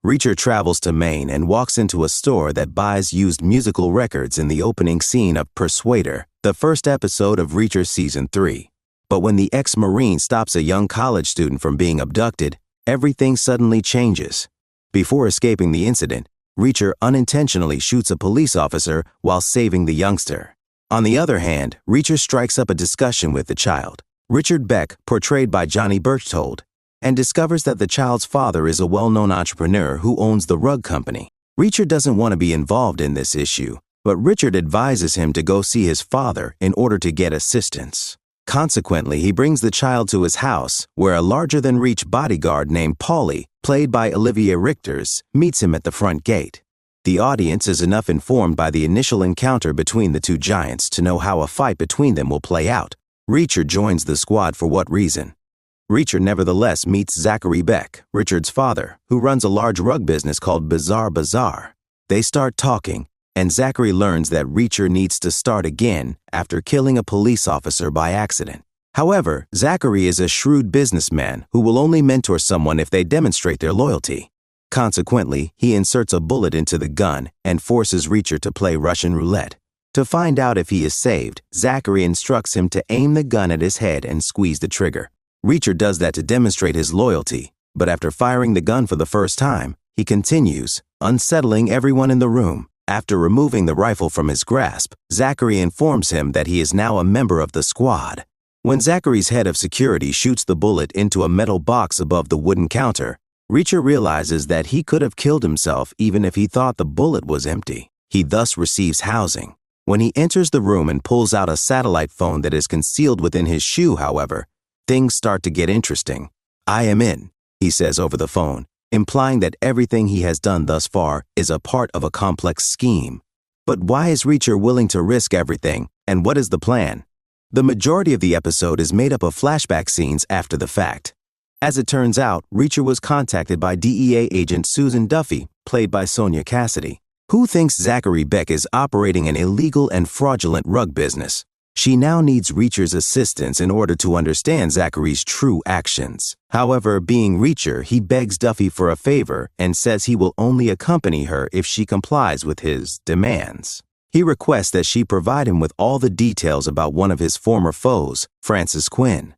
Reacher travels to Maine and walks into a store that buys used musical records in the opening scene of Persuader, the first episode of Reacher Season 3. But when the ex-Marine stops a young college student from being abducted, everything suddenly changes. Before escaping the incident, Reacher unintentionally shoots a police officer while saving the youngster. On the other hand, Reacher strikes up a discussion with the child, Richard Beck, portrayed by Johnny Berchtold, and discovers that the child's father is a well-known entrepreneur who owns the rug company. Reacher doesn't want to be involved in this issue, but Richard advises him to go see his father in order to get assistance. Consequently, he brings the child to his house, where a larger-than-Reach bodyguard named Paulie, played by Olivia Richters, meets him at the front gate. The audience is enough informed by the initial encounter between the two giants to know how a fight between them will play out. Reacher joins the squad for what reason? Reacher nevertheless meets Zachary Beck, Richard's father, who runs a large rug business called Bizarre Bazaar. They start talking, and Zachary learns that Reacher needs to start again after killing a police officer by accident. However, Zachary is a shrewd businessman who will only mentor someone if they demonstrate their loyalty. Consequently, he inserts a bullet into the gun and forces Reacher to play Russian roulette. To find out if he is saved, Zachary instructs him to aim the gun at his head and squeeze the trigger. Reacher does that to demonstrate his loyalty, but after firing the gun for the first time, he continues, unsettling everyone in the room. After removing the rifle from his grasp, Zachary informs him that he is now a member of the squad. When Zachary's head of security shoots the bullet into a metal box above the wooden counter, Reacher realizes that he could have killed himself even if he thought the bullet was empty. He thus receives housing. When he enters the room and pulls out a satellite phone that is concealed within his shoe, however, things start to get interesting. "I am in," he says over the phone, implying that everything he has done thus far is a part of a complex scheme. But why is Reacher willing to risk everything, and what is the plan? The majority of the episode is made up of flashback scenes after the fact. As it turns out, Reacher was contacted by DEA agent Susan Duffy, played by Sonia Cassidy, who thinks Zachary Beck is operating an illegal and fraudulent rug business. She now needs Reacher's assistance in order to understand Zachary's true actions. However, being Reacher, he begs Duffy for a favor and says he will only accompany her if she complies with his demands. He requests that she provide him with all the details about one of his former foes, Frances Quinn.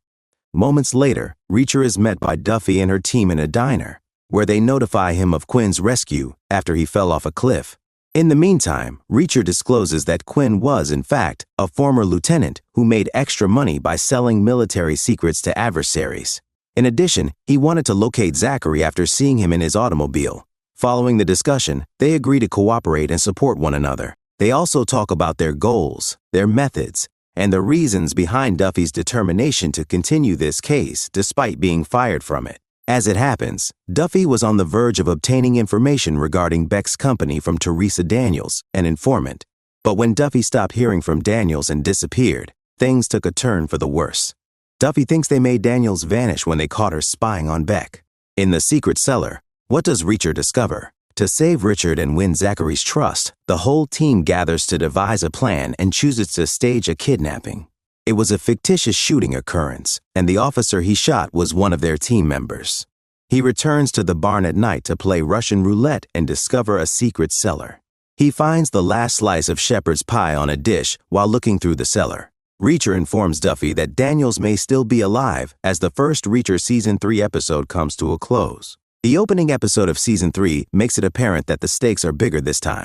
Moments later, Reacher is met by Duffy and her team in a diner, where they notify him of Quinn's rescue after he fell off a cliff. In the meantime, Reacher discloses that Quinn was, in fact, a former lieutenant who made extra money by selling military secrets to adversaries. In addition, he wanted to locate Zachary after seeing him in his automobile. Following the discussion, they agree to cooperate and support one another. They also talk about their goals, their methods, and the reasons behind Duffy's determination to continue this case despite being fired from it. As it happens, Duffy was on the verge of obtaining information regarding Beck's company from Teresa Daniels, an informant. But when Duffy stopped hearing from Daniels and disappeared, things took a turn for the worse. Duffy thinks they made Daniels vanish when they caught her spying on Beck. In the secret cellar, what does Reacher discover? To save Richard and win Zachary's trust, the whole team gathers to devise a plan and chooses to stage a kidnapping. It was a fictitious shooting occurrence, and the officer he shot was one of their team members. He returns to the barn at night to play Russian roulette and discover a secret cellar. He finds the last slice of shepherd's pie on a dish while looking through the cellar. Reacher informs Duffy that Daniels may still be alive as the first Reacher Season 3 episode comes to a close. The opening episode of Season 3 makes it apparent that the stakes are bigger this time.